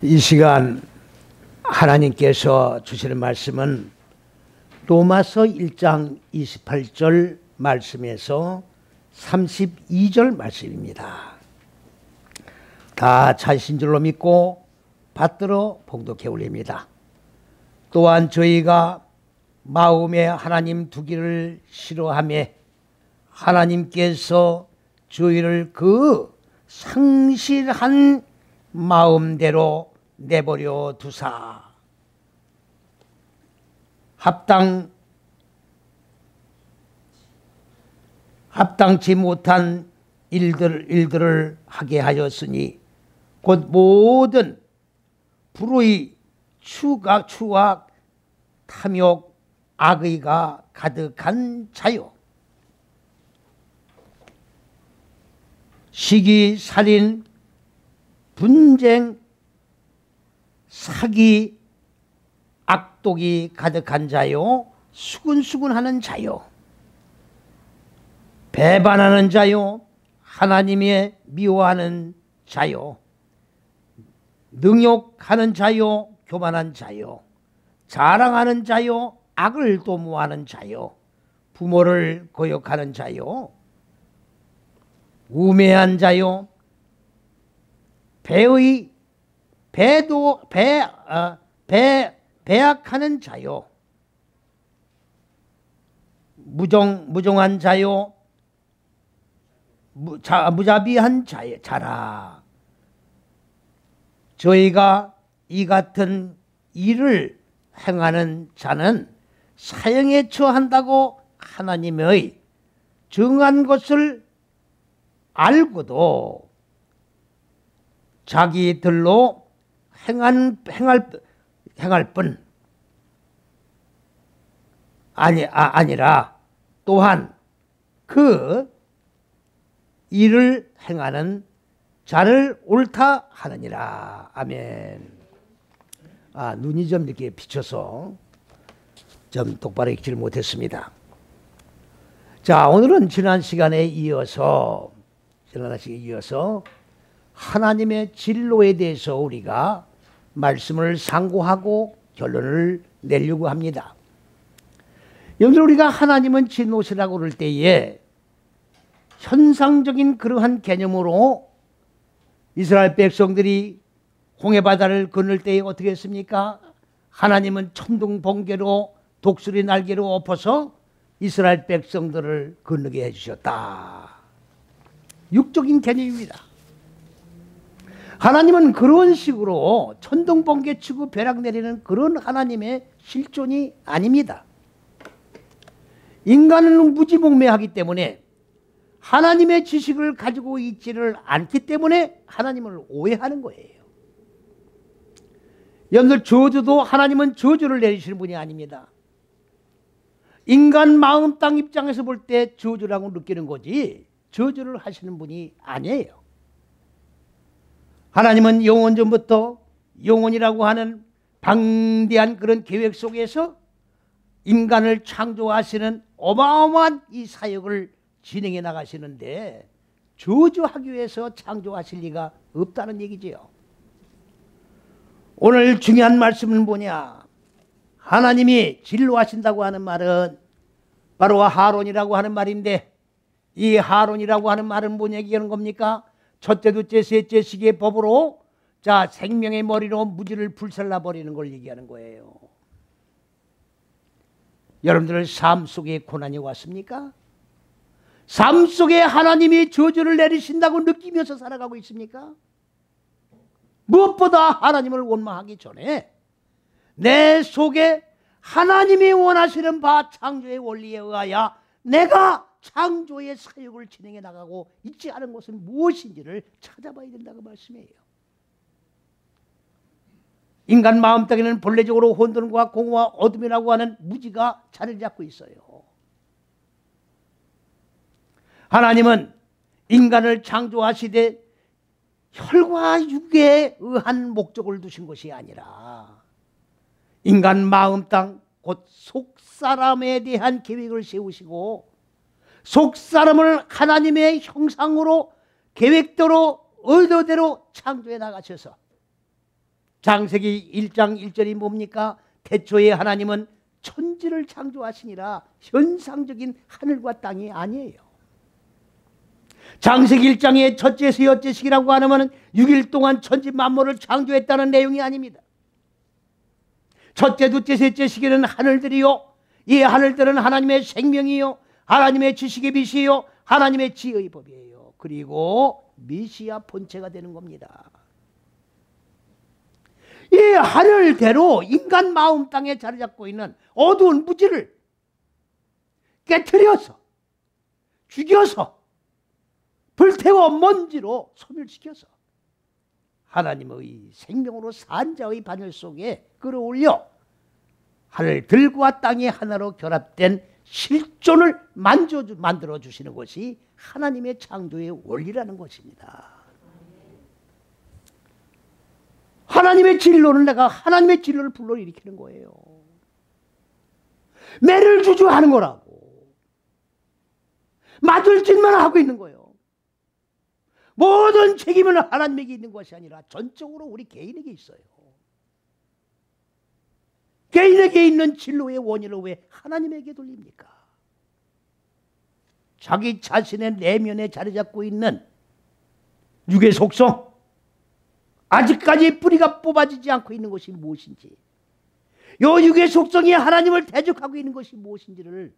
이 시간 하나님께서 주시는 말씀은 로마서 1장 28절 말씀에서 32절 말씀입니다. 다 찾으신 줄로 믿고 받들어 봉독해 올립니다. 또한 저희가 마음에 하나님 두기를 싫어하며 하나님께서 저희를 그 상실한 마음대로 내버려 두사 합당치 못한 일들을 하게 하였으니 곧 모든 불의, 추악, 탐욕, 악의가 가득한 자요, 시기, 살인, 분쟁, 사기, 악독이 가득한 자요, 수근수근하는 자요, 배반하는 자요, 하나님의 미워하는 자요, 능욕하는 자요, 교만한 자요, 자랑하는 자요, 악을 도모하는 자요, 부모를 거역하는 자요, 우매한 자요, 배약하는 자요, 무정한 자요, 무자비한 자라. 저희가 이 같은 일을 행하는 자는 사형에 처한다고 하나님의 정한 것을 알고도 자기들로 행할 뿐 아니라 또한 그 일을 행하는 자를 옳다 하느니라. 아멘. 눈이 좀 이렇게 비쳐서 좀 똑바로 읽지를 못했습니다. 자, 오늘은 지난 시간에 이어서 하나님의 진로에 대해서 우리가 말씀을 상고하고 결론을 내려고 합니다. 여기서 우리가 하나님은 진노시라고 그럴 때에 현상적인 그러한 개념으로 이스라엘 백성들이 홍해바다를 건널 때에 어떻게 했습니까? 하나님은 천둥 번개로 독수리 날개로 엎어서 이스라엘 백성들을 건너게 해주셨다. 육적인 개념입니다. 하나님은 그런 식으로 천둥 번개 치고 벼락 내리는 그런 하나님의 실존이 아닙니다. 인간은 무지몽매하기 때문에 하나님의 지식을 가지고 있지를 않기 때문에 하나님을 오해하는 거예요. 여러분들, 저주도 하나님은 저주를 내리시는 분이 아닙니다. 인간 마음 땅 입장에서 볼 때 저주라고 느끼는 거지 저주를 하시는 분이 아니에요. 하나님은 영원 전부터 영원이라고 하는 방대한 그런 계획 속에서 인간을 창조하시는 어마어마한 이 사역을 진행해 나가시는데 저주하기 위해서 창조하실 리가 없다는 얘기지요. 오늘 중요한 말씀은 뭐냐? 하나님이 진로하신다고 하는 말은 바로 하론이라고 하는 말인데, 이 하론이라고 하는 말은 뭔 얘기하는 겁니까? 첫째, 둘째, 셋째 시기의 법으로 생명의 머리로 무지를 불살라 버리는 걸 얘기하는 거예요. 여러분들 삶 속에 고난이 왔습니까? 삶 속에 하나님이 저주를 내리신다고 느끼면서 살아가고 있습니까? 무엇보다 하나님을 원망하기 전에 내 속에 하나님이 원하시는 바 창조의 원리에 의하여 내가 창조의 사역을 진행해 나가고 있지 않은 것은 무엇인지를 찾아봐야 된다고 말씀이에요. 인간 마음속에는 본래적으로 혼돈과 공허와 어둠이라고 하는 무지가 자리를 잡고 있어요. 하나님은 인간을 창조하시되 혈과 육에 의한 목적을 두신 것이 아니라 인간 마음 땅 곧 속사람에 대한 계획을 세우시고 속사람을 하나님의 형상으로 계획대로 의도대로 창조해 나가셔서 창세기 1장 1절이 뭡니까? 태초에 하나님은 천지를 창조하시니라. 현상적인 하늘과 땅이 아니에요. 창세기 1장의 첫째서 여째식이라고 하면 6일 동안 천지 만물을 창조했다는 내용이 아닙니다. 첫째, 둘째, 셋째 시기는 하늘들이요, 이 하늘들은 하나님의 생명이요, 하나님의 지식의 빛이요, 하나님의 지혜의 법이에요. 그리고 메시아 본체가 되는 겁니다. 이 하늘대로 인간 마음 땅에 자리 잡고 있는 어두운 무지를 깨트려서 죽여서 불태워 먼지로 소멸시켜서 하나님의 생명으로 산자의 바늘 속에 끌어올려 하늘들과 땅이 하나로 결합된 실존을 만들어 주시는 것이 하나님의 창조의 원리라는 것입니다. 하나님의 진로는 내가 하나님의 진로를 불러일으키는 거예요. 매를 주주하는 거라고. 맞을 짓만 하고 있는 거예요. 모든 책임은 하나님에게 있는 것이 아니라 전적으로 우리 개인에게 있어요. 개인에게 있는 진로의 원인을 왜 하나님에게 돌립니까? 자기 자신의 내면에 자리 잡고 있는 육의 속성, 아직까지 뿌리가 뽑아지지 않고 있는 것이 무엇인지, 요 육의 속성이 하나님을 대적하고 있는 것이 무엇인지를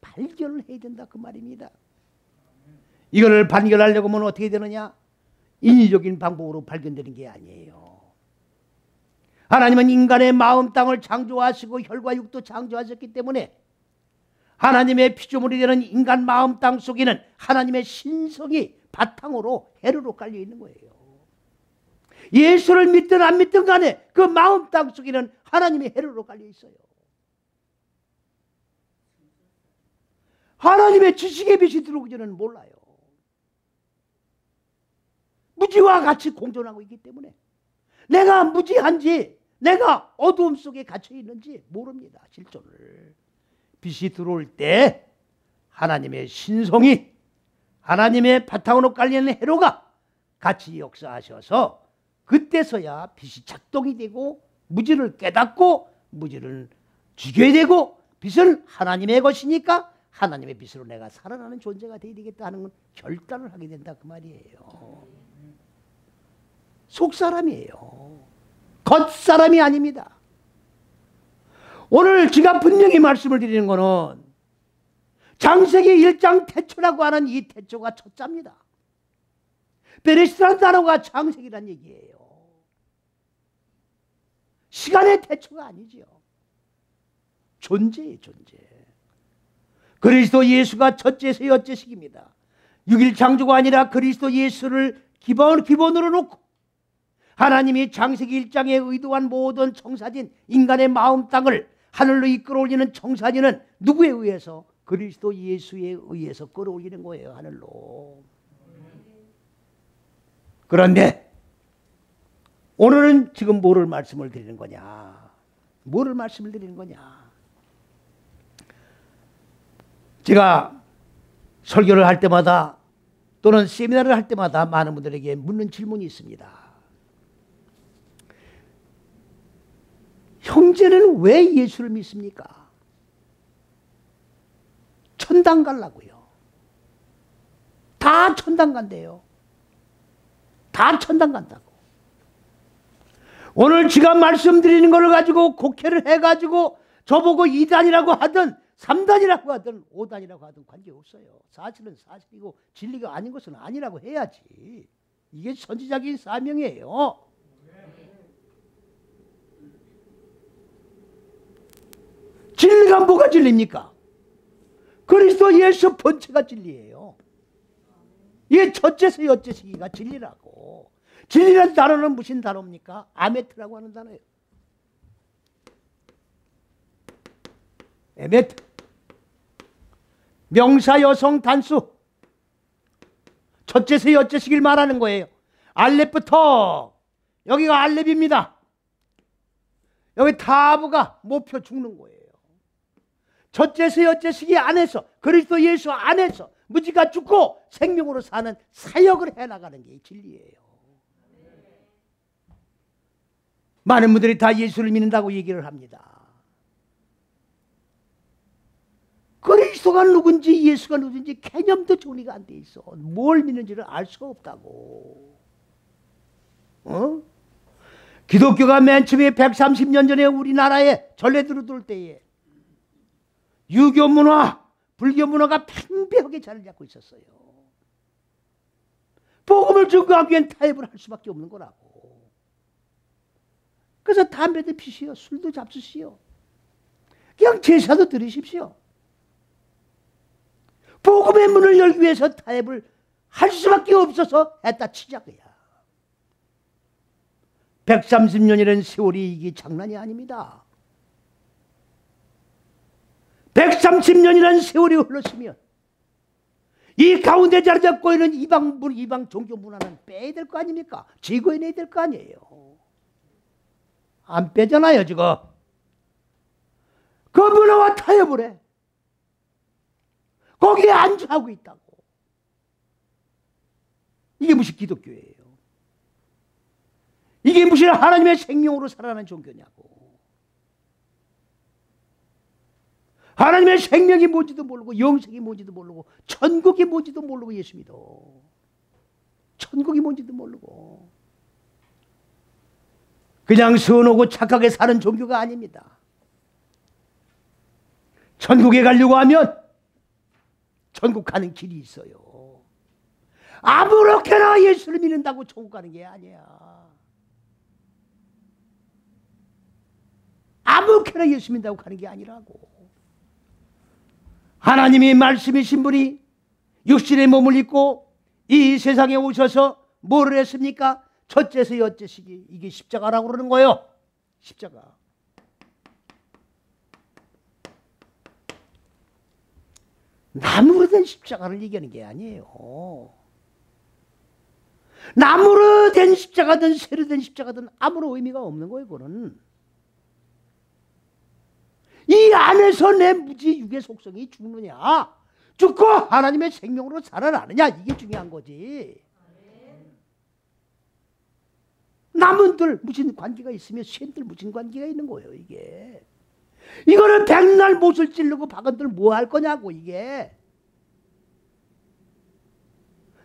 발견을 해야 된다 그 말입니다. 이거를 발견하려고 하면 어떻게 되느냐? 인위적인 방법으로 발견되는 게 아니에요. 하나님은 인간의 마음 땅을 창조하시고 혈과 육도 창조하셨기 때문에 하나님의 피조물이 되는 인간 마음 땅 속에는 하나님의 신성이 바탕으로 해로로 깔려 있는 거예요. 예수를 믿든 안 믿든 간에 그 마음 땅 속에는 하나님의 해로로 깔려 있어요. 하나님의 지식의 빛이 들어오기 전에는 몰라요. 무지와 같이 공존하고 있기 때문에 내가 무지한지 내가 어두움 속에 갇혀 있는지 모릅니다. 실존을. 빛이 들어올 때 하나님의 신성이, 하나님의 바탕으로 깔리는 해로가 같이 역사하셔서 그때서야 빛이 작동이 되고 무지를 깨닫고 무지를 죽여야 되고 빛은 하나님의 것이니까 하나님의 빛으로 내가 살아나는 존재가 되어야 되겠다 하는 결단을 하게 된다 그 말이에요. 속사람이에요. 겉사람이 아닙니다. 오늘 제가 분명히 말씀을 드리는 것은 창세기 1장 태초라고 하는 이 태초가 첫자입니다. 베레시라는 단어가 창세기란 얘기예요. 시간의 태초가 아니죠. 존재예요, 존재. 그리스도 예수가 첫째에서 여째식입니다. 6일 창조가 아니라 그리스도 예수를 기본으로 놓고 하나님이 창세기 1장에 의도한 모든 청사진, 인간의 마음 땅을 하늘로 이끌어 올리는 청사진은 누구에 의해서? 그리스도 예수에 의해서 끌어올리는 거예요, 하늘로. 그런데 오늘은 지금 뭐를 말씀을 드리는 거냐? 뭐를 말씀을 드리는 거냐? 제가 설교를 할 때마다 또는 세미나를 할 때마다 많은 분들에게 묻는 질문이 있습니다. 형제는 왜 예수를 믿습니까? 천당 가려고요. 다 천당 간대요. 다 천당 간다고. 오늘 제가 말씀드리는 걸 가지고 곡해를 해가지고 저보고 2단이라고 하든 3단이라고 하든 5단이라고 하든 관계없어요. 사실은 사실이고 진리가 아닌 것은 아니라고 해야지. 이게 선지자적인 사명이에요. 진리가 뭐가 진리입니까? 그리스도 예수 본체가 진리예요. 이게 첫째서 여째시기가 진리라고. 진리라는 단어는 무슨 단어입니까? 아메트라고 하는 단어예요. 에메트. 명사 여성 단수. 첫째서 여째시기를 말하는 거예요. 알렙부터 여기가 알렙입니다. 여기 타브가 목표 죽는 거예요. 첫째서 여째시기 안에서 그리스도 예수 안에서 무지가 죽고 생명으로 사는 사역을 해나가는 게 진리예요. 많은 분들이 다 예수를 믿는다고 얘기를 합니다. 그리스도가 누군지 예수가 누군지 개념도 정리가 안 돼 있어. 뭘 믿는지를 알 수가 없다고. 기독교가 맨 처음에 130년 전에 우리나라에 전래 들어올 때에 유교 문화, 불교 문화가 팽배하게 자리를 잡고 있었어요. 복음을 증거하기엔 타협을 할 수밖에 없는 거라고. 그래서 담배도 피시오, 술도 잡수시오. 그냥 제사도 드리십시오. 복음의 문을 열기 위해서 타협을 할 수밖에 없어서 했다 치자고야. 130년이라는 세월이 이게 장난이 아닙니다. 130년이라는 세월이 흘렀으면 이 가운데 자리 잡고 있는 이방 종교 문화는 빼야 될 거 아닙니까? 제거해내야 될 거 아니에요. 안 빼잖아요 지금. 그 문화와 타협을 해. 거기에 안주하고 있다고. 이게 무슨 기독교예요? 이게 무슨 하나님의 생명으로 살아가는 종교냐고. 하나님의 생명이 뭔지도 모르고 영생이 뭔지도 모르고 천국이 뭔지도 모르고 예수 믿어. 천국이 뭔지도 모르고 그냥 선하고 착하게 사는 종교가 아닙니다. 천국에 가려고 하면 천국 가는 길이 있어요. 아무렇게나 예수를 믿는다고 천국 가는 게 아니야. 아무렇게나 예수 믿는다고 가는 게 아니라고. 하나님이 말씀이신 분이 육신의 몸을 입고 이 세상에 오셔서 뭐를 했습니까? 첫째서 여째시기. 이게 십자가라고 그러는 거예요. 십자가. 나무로 된 십자가를 얘기하는 게 아니에요. 나무로 된 십자가든 쇠로 된 십자가든 아무런 의미가 없는 거예요. 그거는. 이 안에서 내 무지 육의 속성이 죽느냐 죽고 하나님의 생명으로 살아나느냐 이게 중요한 거지. 남은들 무슨 관계가 있으면 쇠들 무슨 관계가 있는 거예요. 이게 이거는 백날 못을 찌르고 박은들 뭐 할 거냐고. 이게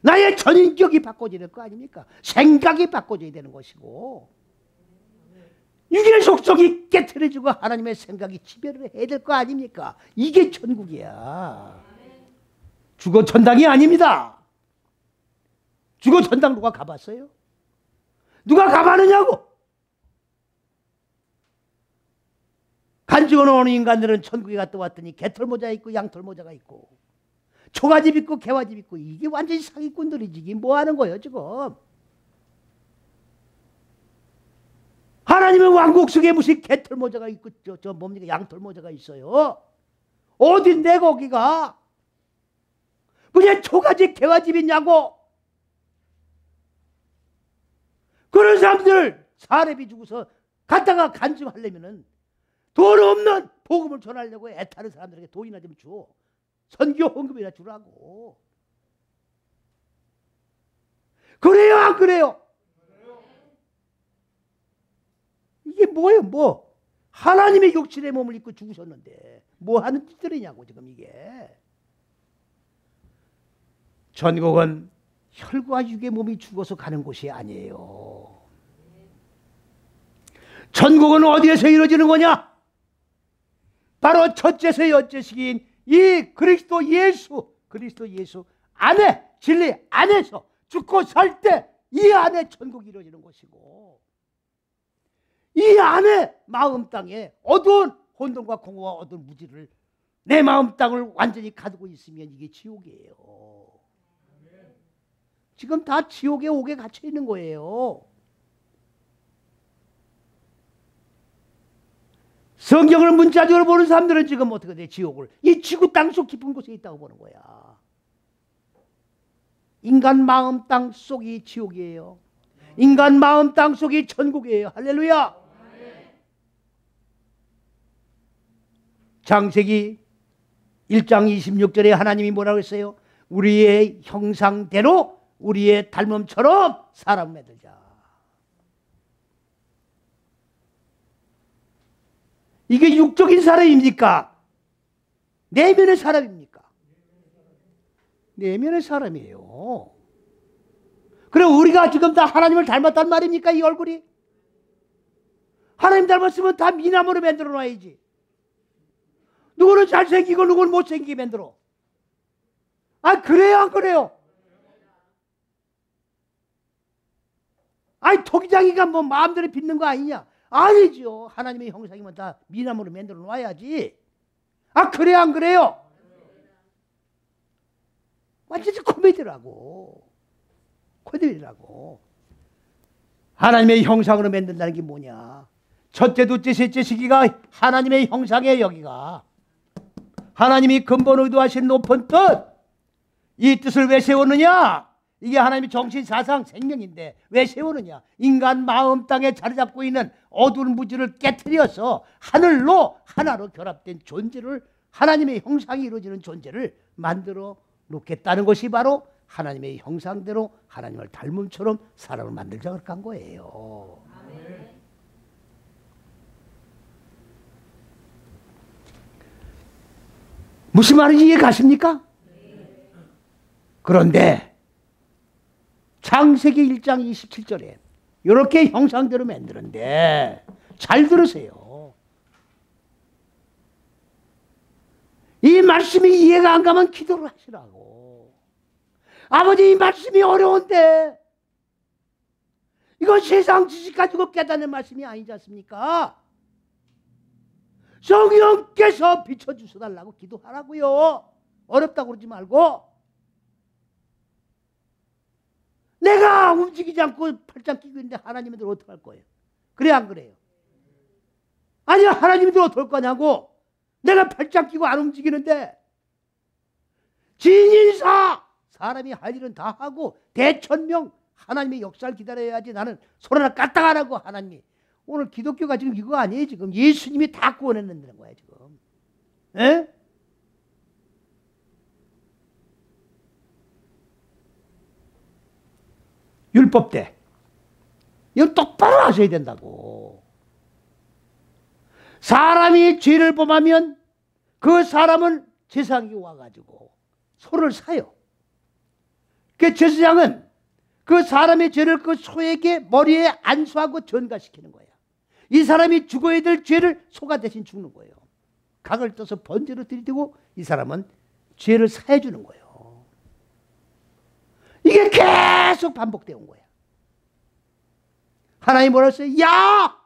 나의 전인격이 바꿔져야 될 거 아닙니까? 생각이 바꿔져야 되는 것이고 육의 속성이 깨트려지고 하나님의 생각이 지배를 해야 될 거 아닙니까? 이게 천국이야. 죽어 천당이 아닙니다. 죽어 천당 누가 가봤어요? 누가 가봤느냐고. 간증을 오는 인간들은 천국에 갔다 왔더니 개털모자 있고 양털모자가 있고 초가집 있고 개화집 있고 이게 완전히 사기꾼들이지. 이게 뭐 하는 거예요 지금. 하나님의 왕국 속에 무슨 개털모자가 있고 저 뭡니까 양털모자가 있어요. 어딘데 거기가. 그냥 초가집 개화집 있냐고. 그런 사람들 사례비 주고서 갔다가 간증하려면은 돈 없는 복음을 전하려고 애타는 사람들에게 돈이나 좀 줘. 선교 헌금이나 주라고. 그래요 안 그래요? 이게 뭐예요 뭐. 하나님의 육신의 몸을 입고 죽으셨는데 뭐 하는 짓들이냐고 지금 이게. 천국은 혈과 육의 몸이 죽어서 가는 곳이 아니에요. 천국은 어디에서 이루어지는 거냐? 바로 첫째서 여째식인 이 그리스도 예수 안에, 진리 안에서 죽고 살 때 이 안에 천국이 이루어지는 것이고 이 안에 마음 땅에 어두운 혼돈과 공허와 어두운 무지를 내 마음 땅을 완전히 가두고 있으면 이게 지옥이에요. 지금 다 지옥에 옥에 갇혀 있는 거예요. 성경을 문자적으로 보는 사람들은 지금 어떻게 돼? 지옥을 이 지구 땅속 깊은 곳에 있다고 보는 거야. 인간 마음 땅 속이 지옥이에요. 인간 마음 땅 속이 천국이에요. 할렐루야. 창세기 1장 26절에 하나님이 뭐라고 했어요? 우리의 형상대로 우리의 닮음처럼 사람을 만들자. 이게 육적인 사람입니까? 내면의 사람입니까? 내면의 사람이에요. 그럼 우리가 지금 다 하나님을 닮았단 말입니까? 이 얼굴이? 하나님 닮았으면 다 미남으로 만들어 놔야지. 누구는 잘생기고 누구는 못생기게 만들어. 아, 그래요 안 그래요? 아니, 토기장이가 뭐 마음대로 빚는 거 아니냐? 아니죠. 하나님의 형상이면 다 미남으로 만들어 놔야지. 아, 그래요 안 그래요? 완전히 코미디라고. 코미디라고. 하나님의 형상으로 만든다는 게 뭐냐? 첫째, 둘째, 셋째 시기가 하나님의 형상이에요. 여기가 하나님이 근본 의도하신 높은 뜻, 이 뜻을 왜 세웠느냐? 이게 하나님의 정신, 사상, 생명인데 왜 세우느냐? 인간 마음 땅에 자리 잡고 있는 어두운 무지를 깨트려서 하늘로 하나로 결합된 존재를, 하나님의 형상이 이루어지는 존재를 만들어 놓겠다는 것이 바로 하나님의 형상대로 하나님을 닮음처럼 사람을 만들자고 한 거예요. 무슨 말인지 이해 가십니까? 그런데 창세기 1장 27절에 이렇게 형상대로 만드는데 잘 들으세요. 이 말씀이 이해가 안 가면 기도를 하시라고. 아버지, 이 말씀이 어려운데 이거 세상 지식 가지고 깨닫는 말씀이 아니지 않습니까? 성령께서 비춰주셔달라고 기도하라고요. 어렵다고 그러지 말고. 내가 움직이지 않고 팔짱 끼고 있는데 하나님들 어떡할 거예요? 그래 안 그래요? 아니, 하나님들 어떡할 거냐고. 내가 팔짱 끼고 안 움직이는데. 진인사, 사람이 할 일은 다 하고 대천명, 하나님의 역사를 기다려야지. 나는 손 하나 까딱 안 하고 하나님이. 오늘 기독교가 지금 이거 아니에요. 지금 예수님이 다 구원했는다는 거야 지금. 에? 율법 때 이거 똑바로 하셔야 된다고. 사람이 죄를 범하면 그 사람은 제사장이 와가지고 소를 사요. 그 제사장은 그 사람의 죄를 그 소에게 머리에 안수하고 전가시키는 거야. 이 사람이 죽어야 될 죄를 소가 대신 죽는 거예요. 각을 떠서 번제로 들이대고 이 사람은 죄를 사해 주는 거예요. 이게 계속 반복되어 온 거야. 하나님 뭐라 했어요? 야!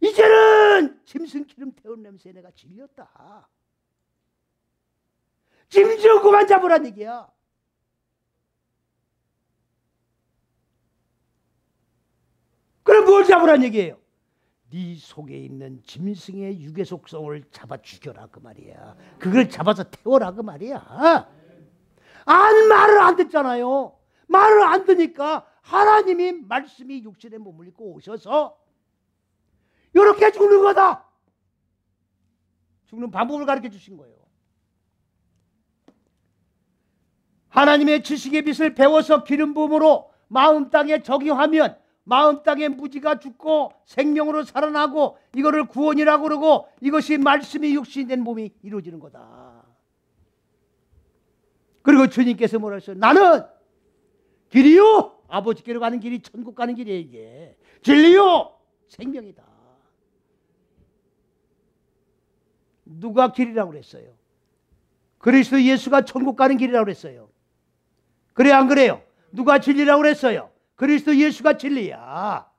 이제는 짐승 기름 태운 냄새에 내가 질렸다. 짐 좀 그만 잡으란 얘기야. 그럼 뭘 잡으란 얘기예요? 네 속에 있는 짐승의 육의 속성을 잡아 죽여라 그 말이야. 그걸 잡아서 태워라 그 말이야. 말을 안 듣잖아요. 말을 안 듣니까 하나님이 말씀이 육신의 몸을 입고 오셔서 이렇게 죽는 거다. 죽는 방법을 가르쳐 주신 거예요. 하나님의 지식의 빛을 배워서 기름 부음으로 마음 땅에 적용하면 마음 땅에 무지가 죽고 생명으로 살아나고 이거를 구원이라고 그러고 이것이 말씀이 육신이 된 몸이 이루어지는 거다. 그리고 주님께서 뭐라 했어요? 나는 길이요, 아버지께로 가는 길이 천국 가는 길이에요. 이게 진리요, 생명이다. 누가 길이라고 그랬어요? 그리스도 예수가 천국 가는 길이라고 그랬어요. 그래 안 그래요? 누가 진리라고 그랬어요? 그리스도 예수가 진리야.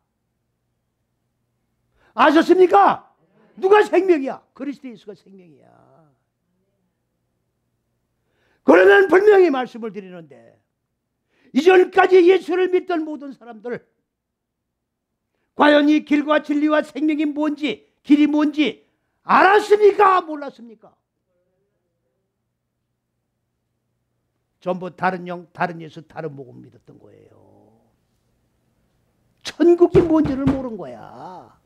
아셨습니까? 누가 생명이야? 그리스도 예수가 생명이야. 그러면 분명히 말씀을 드리는데 이전까지 예수를 믿던 모든 사람들 과연 이 길과 진리와 생명이 뭔지, 길이 뭔지 알았습니까? 몰랐습니까? 전부 다른 영, 다른 예수, 다른 복음 믿었던 거예요. 천국이 뭔지를 모르는 거야.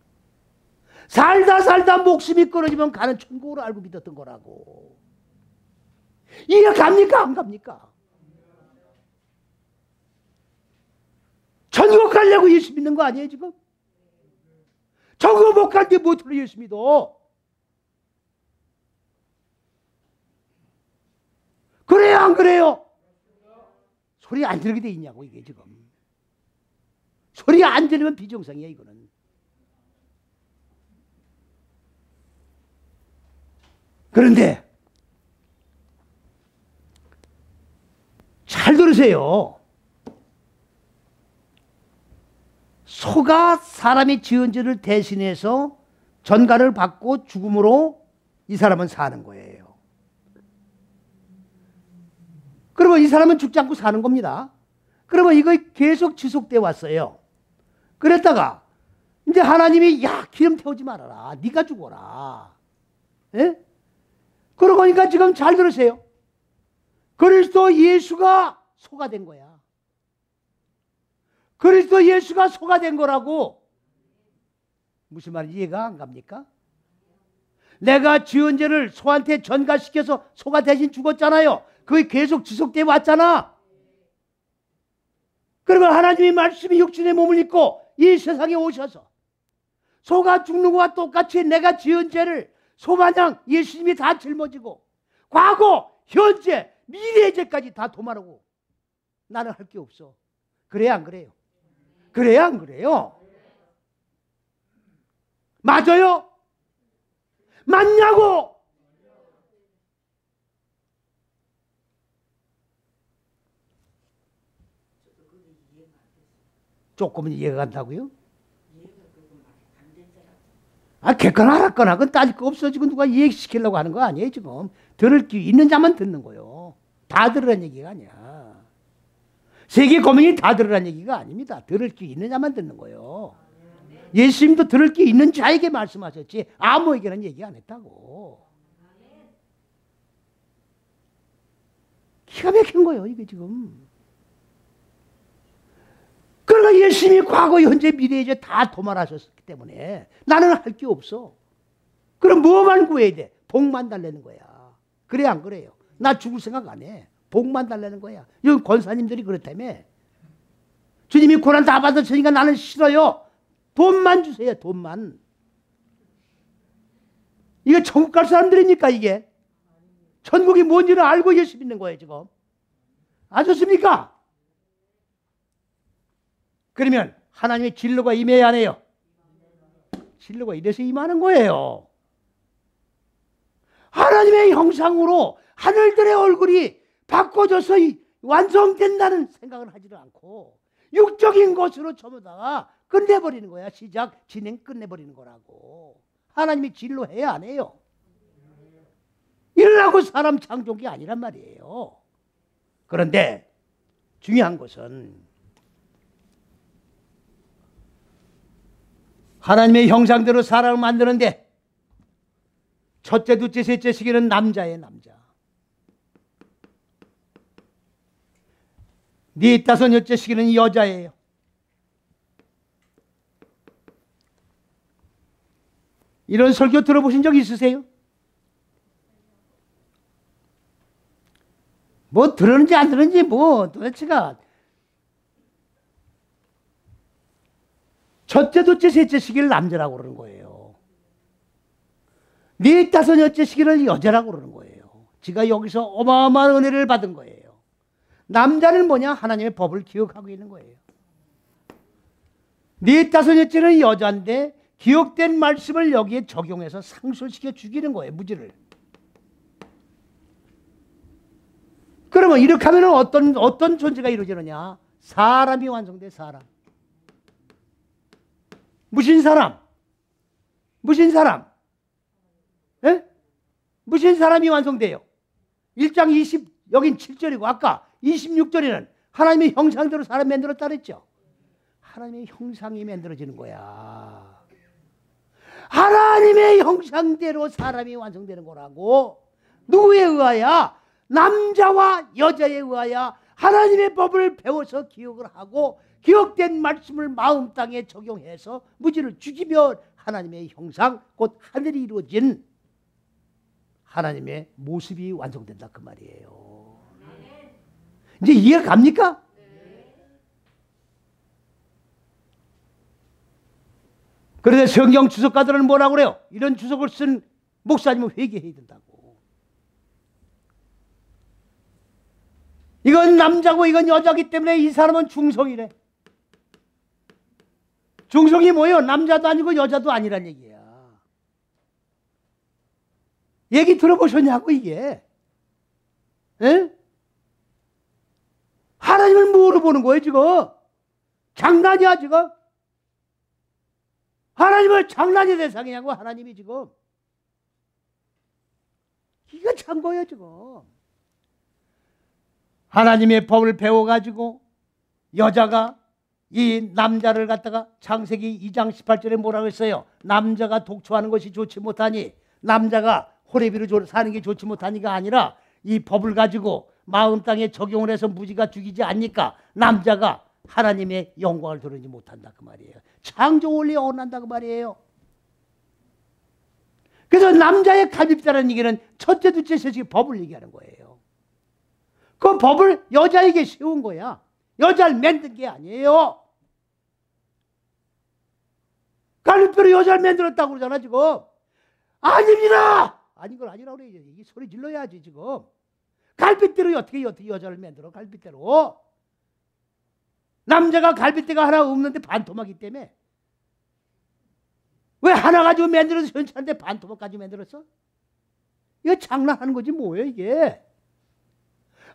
살다 목숨이 끊어지면 가는 천국으로 알고 믿었던 거라고. 이해 갑니까? 안 갑니까? 천국 가려고 예수 믿는 거 아니에요 지금? 천국 못 갈 때 뭐 들어 예수 믿어? 그래요? 소리 안 들리게 돼 있냐고 이게 지금. 소리 안 들리면 비정상이야 이거는. 그런데 잘 들으세요. 소가 사람이 지은 죄를 대신해서 전가를 받고 죽음으로 이 사람은 사는 거예요. 그러면 이 사람은 죽지 않고 사는 겁니다. 그러면 이거 계속 지속돼 왔어요. 그랬다가 이제 하나님이 야 기름 태우지 말아라. 네가 죽어라. 예? 그러고 보니까 지금 잘 들으세요. 그리스도 예수가 소가 된 거야. 그리스도 예수가 소가 된 거라고. 무슨 말인지 이해가 안 갑니까? 내가 지은 죄를 소한테 전가시켜서 소가 대신 죽었잖아요. 그게 계속 지속돼 왔잖아. 그러면 하나님의 말씀이 육신의 몸을 입고 이 세상에 오셔서 소가 죽는 것과 똑같이 내가 지은 죄를 소마냥 예수님이 다 짊어지고 과거, 현재, 미래의 죄까지 다 도말하고 나는 할 게 없어. 그래야 안 그래요? 그래야 안 그래요? 맞아요? 맞냐고? 조금은 이해가 간다고요? 객관 알았거나 그건 따질 거 없어. 지금 누가 이해시키려고 하는 거 아니에요 지금. 들을 귀 있는 자만 듣는 거요. 다 들으라는 얘기가 아니야. 세계 고민이 다 들으라는 얘기가 아닙니다. 들을 귀 있는 자만 듣는 거요. 예수님도 들을 귀 있는 자에게 말씀하셨지 아무에게는 얘기 안 했다고. 기가 막힌 거예요 이게 지금. 그러나 예수님이 과거, 현재, 미래에 이제 다 도말하셨기 때문에 나는 할 게 없어. 그럼 뭐만 구해야 돼? 복만 달라는 거야. 그래 안 그래요? 나 죽을 생각 안 해. 복만 달라는 거야. 여기 권사님들이 그렇다며. 주님이 고난 다 받으시니까 나는 싫어요. 돈만 주세요. 돈만. 이게 천국 갈 사람들이니까 이게. 천국이 뭔지를 알고 예수 믿는 거예요 지금. 아셨습니까? 그러면 하나님의 진로가 임해야 하네요. 진로가 이래서 임하는 거예요. 하나님의 형상으로 하늘들의 얼굴이 바꿔져서 완성된다는 생각을 하지도 않고 육적인 것으로 전부 다 끝내버리는 거야. 시작, 진행 끝내버리는 거라고. 하나님이 진로해야 안 해요. 이러라고 사람 창조기 아니란 말이에요. 그런데 중요한 것은 하나님의 형상대로 사람을 만드는데 첫째, 둘째, 셋째 시기는 남자예요. 남자. 네 다섯, 여째 시기는 여자예요. 이런 설교 들어보신 적 있으세요? 뭐 들었는지 안 들었는지 뭐 도대체가 첫째, 둘째, 셋째 시기를 남자라고 그러는 거예요. 네 다섯, 여째 시기를 여자라고 그러는 거예요. 지가 여기서 어마어마한 은혜를 받은 거예요. 남자는 뭐냐? 하나님의 법을 기억하고 있는 거예요. 네 다섯, 여째는 여자인데 기억된 말씀을 여기에 적용해서 상술시켜 죽이는 거예요. 무지를. 그러면 이렇게 하면 어떤 존재가 이루어지느냐? 사람이 완성돼. 사람. 무신 사람. 무신 사람. 예? 무신 사람이 완성돼요. 1장 20, 여긴 7절이고 아까 26절에는 하나님의 형상대로 사람 만들었다 그랬죠. 하나님의 형상이 만들어지는 거야. 하나님의 형상대로 사람이 완성되는 거라고. 누구에 의하여? 남자와 여자에 의하여 하나님의 법을 배워서 기억을 하고 기억된 말씀을 마음 땅에 적용해서 무지를 죽이면 하나님의 형상, 곧 하늘이 이루어진 하나님의 모습이 완성된다 그 말이에요. 이제 이해가 갑니까? 그런데 성경 주석가들은 뭐라고 그래요? 이런 주석을 쓴 목사님은 회개해야 된다고. 이건 남자고 이건 여자기 때문에 이 사람은 중성이래. 중성이 뭐예요? 남자도 아니고 여자도 아니란 얘기야. 얘기 들어보셨냐고 이게. 에? 하나님을 뭐로 보는 거예요 지금? 장난이야 지금? 하나님을 장난의 대상이냐고 하나님이 지금. 이거 참 거예요 지금. 하나님의 법을 배워가지고 여자가 이 남자를 갖다가 창세기 2장 18절에 뭐라고 했어요? 남자가 독초하는 것이 좋지 못하니, 남자가 호레비로 사는 게 좋지 못하니가 아니라 이 법을 가지고 마음 땅에 적용을 해서 무지가 죽이지 않니까 남자가 하나님의 영광을 드러내지 못한다 그 말이에요. 창조 원리에 어긋난다 그 말이에요. 그래서 남자의 갈빗대라는 얘기는 첫째, 둘째, 셋째 법을 얘기하는 거예요. 그 법을 여자에게 세운 거야. 여자를 만든 게 아니에요. 갈빗대로 여자를 만들었다고 그러잖아 지금. 아닙니다. 아닌 걸 아니라고 그래. 이 소리 질러야지 지금. 갈빗대로 어떻게 여자를 만들어? 갈빗대로. 남자가 갈빗대가 하나 없는데 반토막이기 때문에. 왜 하나 가지고 만들어서 현찮은데 반토막 가지고 만들었어? 이거 장난하는 거지 뭐예요 이게.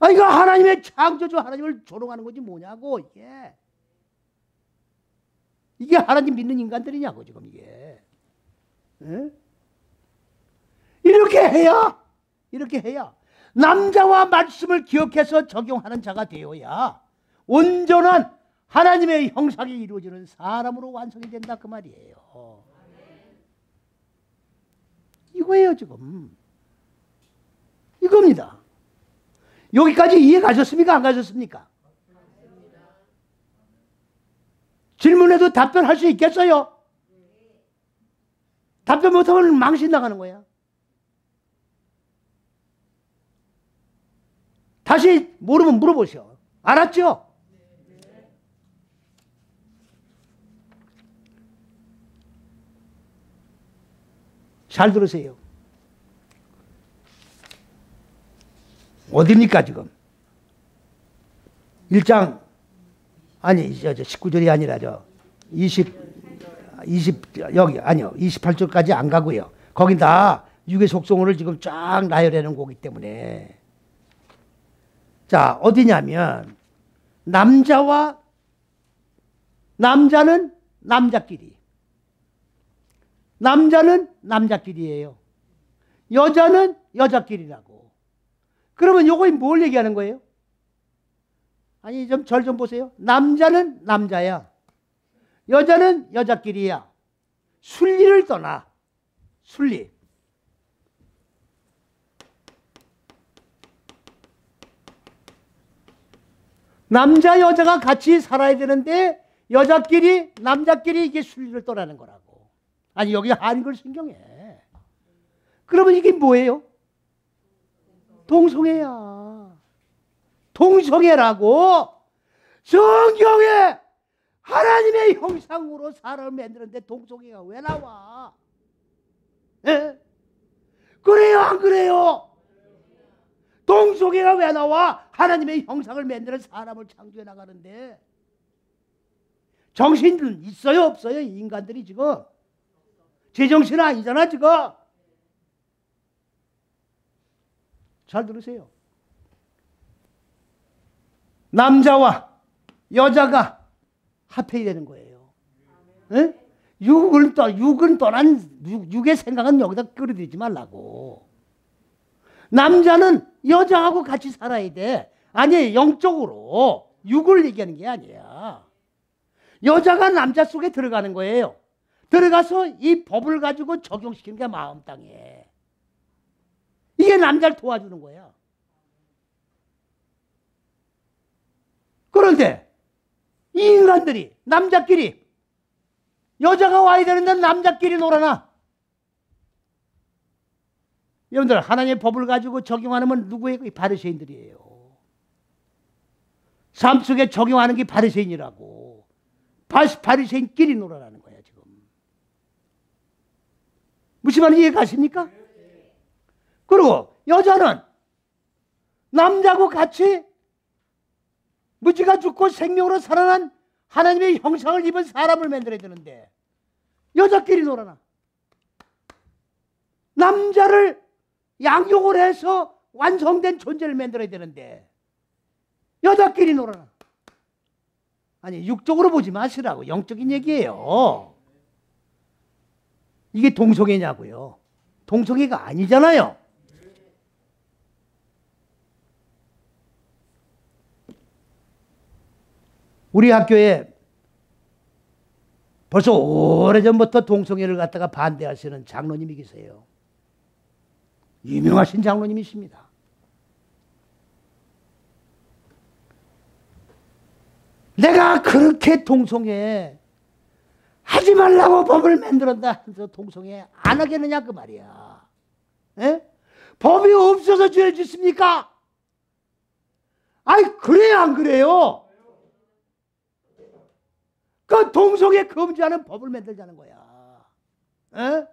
아 이거 하나님의 창조주 하나님을 조롱하는 거지 뭐냐고 이게. 이게 하나님 믿는 인간들이냐고 지금 이게. 에? 이렇게 해야 남자와 말씀을 기억해서 적용하는 자가 되어야 온전한 하나님의 형상이 이루어지는 사람으로 완성이 된다 그 말이에요. 이거예요 지금. 이겁니다. 여기까지 이해 가셨습니까? 안 가셨습니까? 질문에도 답변할 수 있겠어요? 답변 못하면 망신 나가는 거야. 다시 모르면 물어보셔. 알았죠? 잘 들으세요. 어딥니까 지금? 1장 아니 19절이 아니라 20 여기 아니요 28절까지 안 가고요. 거긴 다 육의 속성을 지금 쫙 나열해 놓은 거기 때문에. 자 어디냐면 남자는 남자끼리예요. 여자는 여자끼리라고. 그러면 요거 뭘 얘기하는 거예요? 아니 좀 절 좀 보세요. 남자는 남자야. 여자는 여자끼리야. 순리를 떠나. 순리. 남자 여자가 같이 살아야 되는데 여자끼리 남자끼리 이게 순리를 떠나는 거라고. 아니 여기 한글 성경에. 그러면 이게 뭐예요? 동성애야. 동성애라고. 성경에 하나님의 형상으로 사람을 만드는데 동성애가 왜 나와? 예? 그래요 안 그래요? 동성애가 왜 나와? 하나님의 형상을 만드는 사람을 창조해 나가는데. 정신은 있어요 없어요? 이 인간들이 지금. 제정신은 아니잖아 지금. 잘 들으세요. 남자와 여자가 합해야 되는 거예요. 에? 육은 떠난 육의 생각은 여기다 끌어들이지 말라고. 남자는 여자하고 같이 살아야 돼. 아니 영적으로 육을 얘기하는 게 아니야. 여자가 남자 속에 들어가는 거예요. 들어가서 이 법을 가지고 적용시키는 게 마음 땅에. 이게 남자를 도와주는 거야. 그런데 이 인간들이 남자끼리 여자가 와야 되는데 남자끼리 놀아나. 여러분들 하나님의 법을 가지고 적용하는 건 누구예요? 바리새인들이에요. 삶 속에 적용하는 게 바리새인이라고. 바리새인끼리 놀아라는 거야 지금. 무슨 말인지 이해 가십니까? 그리고 여자는 남자하고 같이 무지가 죽고 생명으로 살아난 하나님의 형상을 입은 사람을 만들어야 되는데 여자끼리 놀아나. 남자를 양육을 해서 완성된 존재를 만들어야 되는데 여자끼리 놀아나. 아니, 육적으로 보지 마시라고. 영적인 얘기예요. 이게 동성애냐고요. 동성애가 아니잖아요. 우리 학교에 벌써 오래전부터 동성애를 갖다가 반대하시는 장로님이 계세요. 유명하신 장로님이십니다. 내가 그렇게 동성애 하지 말라고 법을 만들었다 해서 동성애 안 하겠느냐 그 말이야. 에? 법이 없어서 죄를 짓습니까? 아이, 그래요 안 그래요? 그 동성애 금지하는 법을 만들자는 거야. 에?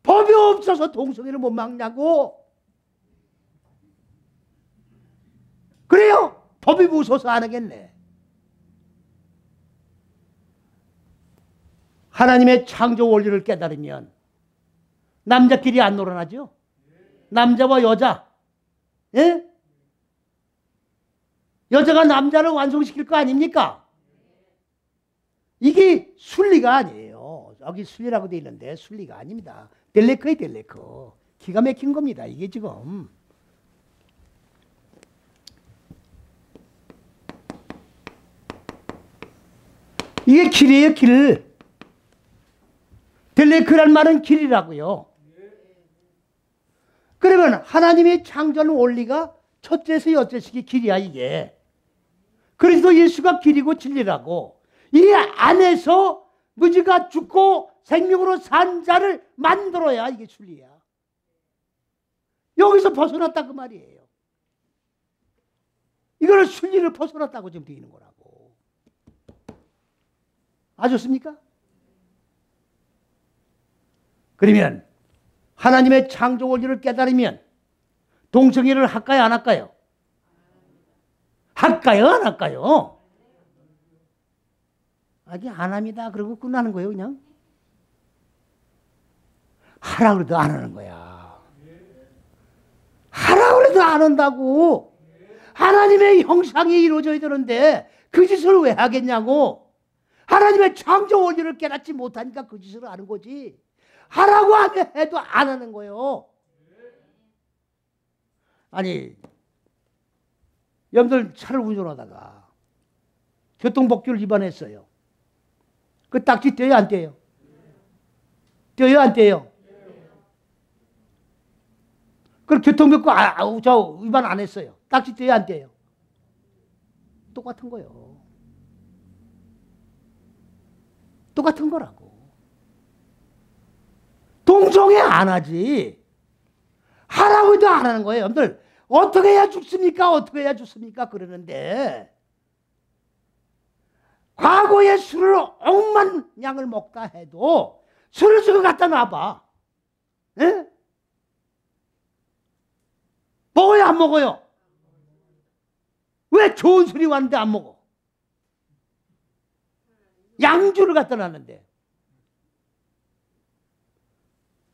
법이 없어서 동성애를 못 막냐고? 그래요? 법이 무서워서 안 하겠네. 하나님의 창조 원리를 깨달으면 남자끼리 안 놀아나죠? 남자와 여자. 예? 여자가 남자를 완성시킬 거 아닙니까? 이게 순리가 아니에요. 여기 순리라고 되어 있는데 순리가 아닙니다. 델레크예요, 델레크. 기가 막힌 겁니다. 이게 지금. 이게 길이에요, 길. 델레크란 말은 길이라고요. 그러면 하나님의 창조 원리가 첫째에서 여째식이 길이야, 이게. 그리스도 예수가 길이고 진리라고. 이 안에서 무지가 죽고 생명으로 산 자를 만들어야 이게 순리야. 여기서 벗어났다 그 말이에요. 이거는 순리를 벗어났다고 지금 되어 있는 거라고. 아셨습니까? 그러면 하나님의 창조 원리를 깨달으면 동성애를 할까요, 안 할까요? 할까요, 안 할까요? 아니, 안 합니다. 그러고 끝나는 거예요, 그냥. 하라 그래도 안 하는 거야. 하라 그래도 안 한다고. 하나님의 형상이 이루어져야 되는데 그 짓을 왜 하겠냐고. 하나님의 창조 원리를 깨닫지 못하니까 그 짓을 하는 거지. 하라고 하면 해도 안 하는 거예요. 아니, 여러분들 차를 운전하다가 교통법규를 위반했어요. 그 딱지 떼요, 안 떼요? 떼요, 안 떼요? 그럼 교통법규 저 위반 안 했어요. 딱지 떼요, 안 떼요? 똑같은 거예요. 똑같은 거라고. 동성애 안 하지. 하라고 해도 안 하는 거예요. 여러분들 어떻게 해야 죽습니까? 어떻게 해야 죽습니까? 그러는데 과거에 술을 억만 양을 먹다 해도 술을 지금 갖다 놔봐. 에? 먹어요, 안 먹어요? 왜 좋은 술이 왔는데 안 먹어? 양주를 갖다 놨는데.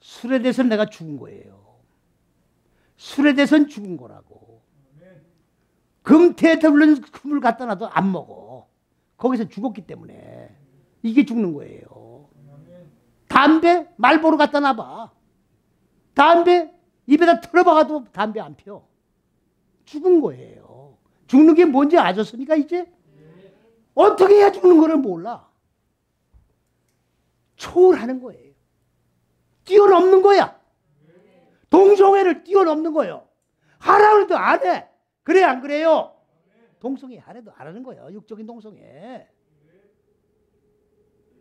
술에 대해서는 내가 죽은 거예요. 술에 대해서는 죽은 거라고. 금태에 들른 금을 갖다 놔도 안 먹어. 거기서 죽었기 때문에. 이게 죽는 거예요. 담배, 말보로 갖다 놔봐. 담배 입에다 틀어박아도 담배 안 펴. 죽은 거예요. 죽는 게 뭔지 아셨습니까 이제? 어떻게 해야 죽는 거를 몰라. 초월하는 거예요. 뛰어넘는 거야. 동성애를 뛰어넘는 거예요. 하라고 해도 안 해. 그래 안 그래요? 동성애 하래도 안 하는 거예요. 육적인 동성애.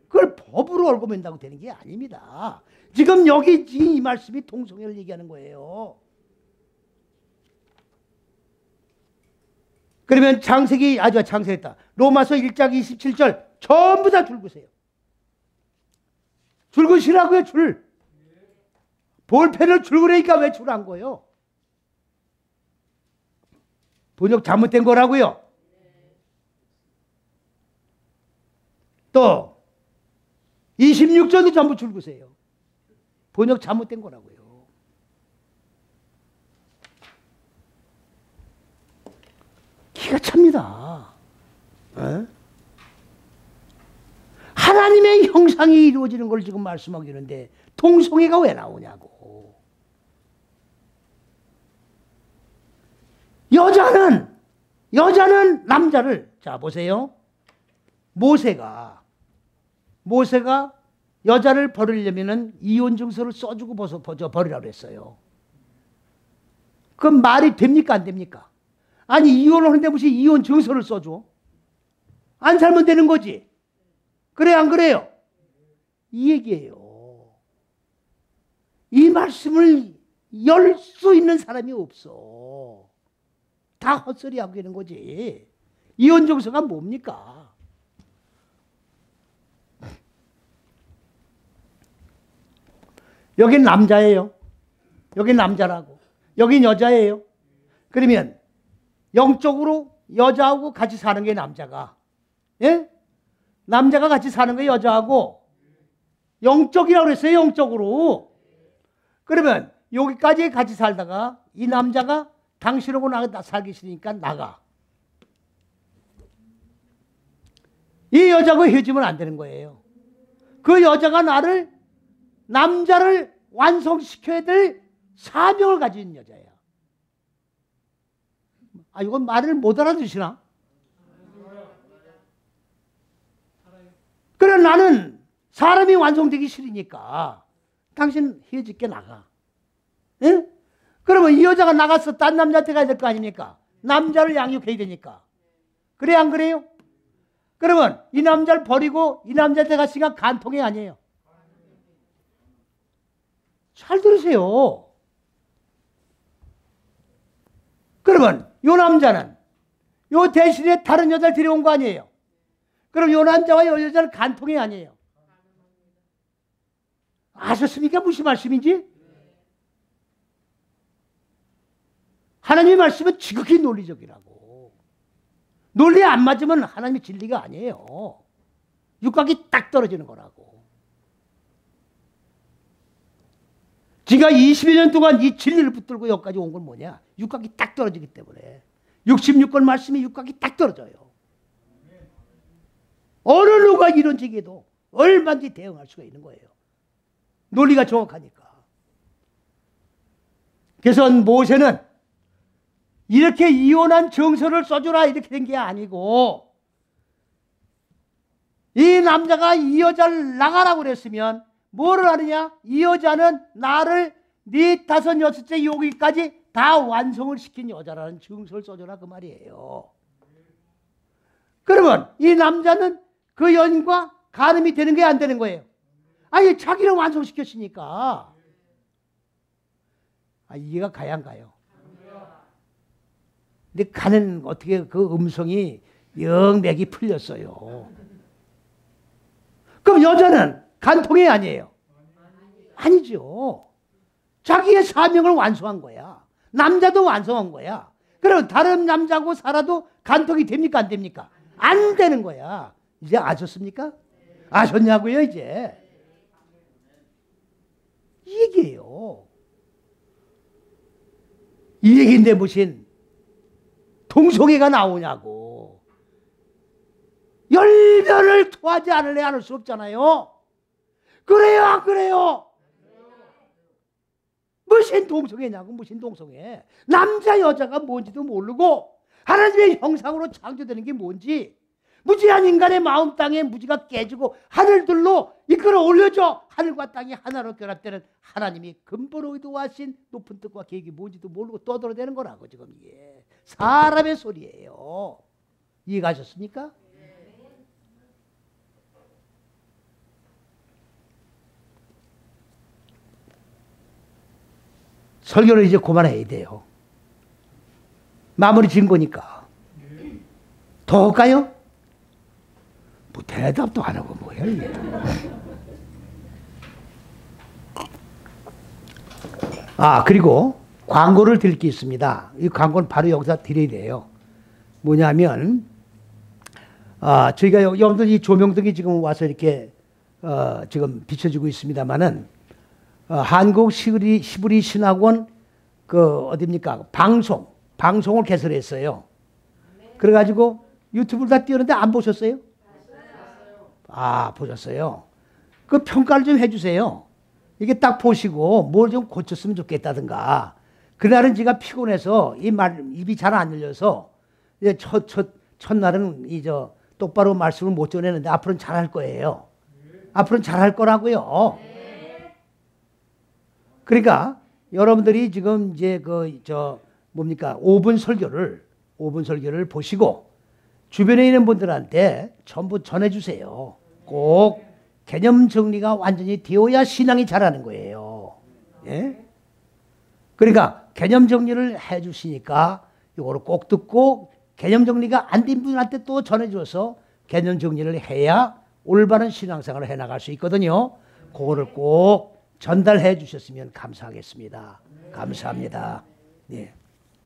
그걸 법으로 얽어맨다고 되는 게 아닙니다. 지금 여기 이 말씀이 동성애를 얘기하는 거예요. 그러면 창세기, 창세했다. 로마서 1장 27절 전부 다 줄그세요. 줄그시라고요, 줄. 볼펜을 줄그러니까 왜 줄한 거예요? 번역 잘못된 거라고요. 또 26절도 전부 줄구세요. 번역 잘못된 거라고요. 기가 찹니다. 에? 하나님의 형상이 이루어지는 걸 지금 말씀하고 있는데 동성애가 왜 나오냐고. 여자는 남자를, 자 보세요. 모세가 여자를 버리려면은 이혼 증서를 써주고 버리라고 했어요. 그럼 말이 됩니까 안 됩니까? 아니 이혼을 하는데 무슨 이혼 증서를 써줘? 안 살면 되는 거지. 그래 안 그래요? 이 얘기예요. 이 말씀을 열 수 있는 사람이 없어. 다 헛소리하고 있는 거지. 이혼 증서가 뭡니까? 여긴 남자예요. 여긴 남자라고. 여긴 여자예요. 그러면 영적으로 여자하고 같이 사는 게 남자가, 예? 남자가 같이 사는 게 여자하고 영적이라고 그랬어요. 영적으로. 그러면 여기까지 같이 살다가 이 남자가 당신하고 살기 싫으니까 나가. 이 여자하고 헤어지면 안 되는 거예요. 그 여자가 남자를 완성시켜야 될 사명을 가진 여자야. 아, 이건 말을 못 알아듣으시나? 그래, 나는 사람이 완성되기 싫으니까 당신 헤어질게 나가. 예? 그러면 이 여자가 나가서 딴 남자한테 가야 될 거 아닙니까? 남자를 양육해야 되니까. 그래, 안 그래요? 그러면 이 남자를 버리고 이 남자한테 갔으니까 간통이 아니에요. 잘 들으세요. 그러면 이 남자는 이 대신에 다른 여자를 데려온 거 아니에요. 그럼 이 남자와 이 여자는 간통이 아니에요. 아셨습니까? 무슨 말씀인지? 하나님의 말씀은 지극히 논리적이라고. 논리에 안 맞으면 하나님의 진리가 아니에요. 육각이 딱 떨어지는 거라고. 지가 20여 년 동안 이 진리를 붙들고 여기까지 온 건 뭐냐? 육각이 딱 떨어지기 때문에. 66권 말씀이 육각이 딱 떨어져요. 어느 누가 이런 지기에도 얼마든지 대응할 수가 있는 거예요. 논리가 정확하니까. 그래서 모세는 이렇게 이혼한 정서를 써주라 이렇게 된 게 아니고, 이 남자가 이 여자를 나가라고 그랬으면 뭐를 하느냐? 이 여자는 나를 4, 5, 6째 여기까지 다 완성을 시킨 여자라는 증서를 써줘라 그 말이에요. 그러면 이 남자는 그 여인과 가늠이 되는 게 안 되는 거예요. 아니 자기를 완성시켰으니까. 아, 이해가 가야 안 가요? 근데 가는 어떻게 그 음성이 영 맥이 풀렸어요. 그럼 여자는 간통이 아니에요? 아니죠. 자기의 사명을 완성한 거야. 남자도 완성한 거야. 그럼 다른 남자하고 살아도 간통이 됩니까 안 됩니까? 안 되는 거야. 이제 아셨습니까? 아셨냐고요 이제? 이 얘기예요. 이 얘기인데 무슨 동성애가 나오냐고. 열변을 토하지 않을래 않을 수 없잖아요. 그래요 안 그래요? 무슨 동성애냐고. 무슨 동성애. 남자 여자가 뭔지도 모르고 하나님의 형상으로 창조되는 게 뭔지, 무지한 인간의 마음 땅에 무지가 깨지고 하늘들로 이끌어 올려줘. 하늘과 땅이 하나로 결합되는 하나님이 근본 의도하신 높은 뜻과 계획이 뭔지도 모르고 떠들어대는 거라고. 지금 이게 사람의 소리예요. 이해가셨습니까? 설교를 이제 그만해야 돼요. 마무리 지은 거니까. 더 할까요? 뭐 대답도 안 하고 뭐야 이게. 아, 그리고 광고를 드릴 게 있습니다. 이 광고는 바로 여기서 드려야 돼요. 뭐냐면, 저희가 여러분들 이 조명등이 지금 와서 이렇게, 지금 비춰지고 있습니다만은, 한국 시부리 신학원, 어딥니까? 방송을 개설했어요. 그래가지고 유튜브를 다 띄우는데 안 보셨어요? 보셨어요? 그 평가를 좀 해주세요. 이게 딱 보시고 뭘 좀 고쳤으면 좋겠다든가. 그날은 제가 피곤해서 입이 잘 안 열려서 이제 첫날은 똑바로 말씀을 못 전했는데 앞으로는 잘할 거예요. 앞으로는 잘할 거라고요. 그러니까 여러분들이 지금 이제 5분 설교를 보시고 주변에 있는 분들한테 전부 전해주세요. 꼭 개념 정리가 완전히 되어야 신앙이 자라는 거예요. 예? 그러니까 개념 정리를 해주시니까 이거를 꼭 듣고 개념 정리가 안 된 분한테 또 전해줘서 개념 정리를 해야 올바른 신앙생활을 해나갈 수 있거든요. 그거를 꼭 전달해 주셨으면 감사하겠습니다. 감사합니다. 예.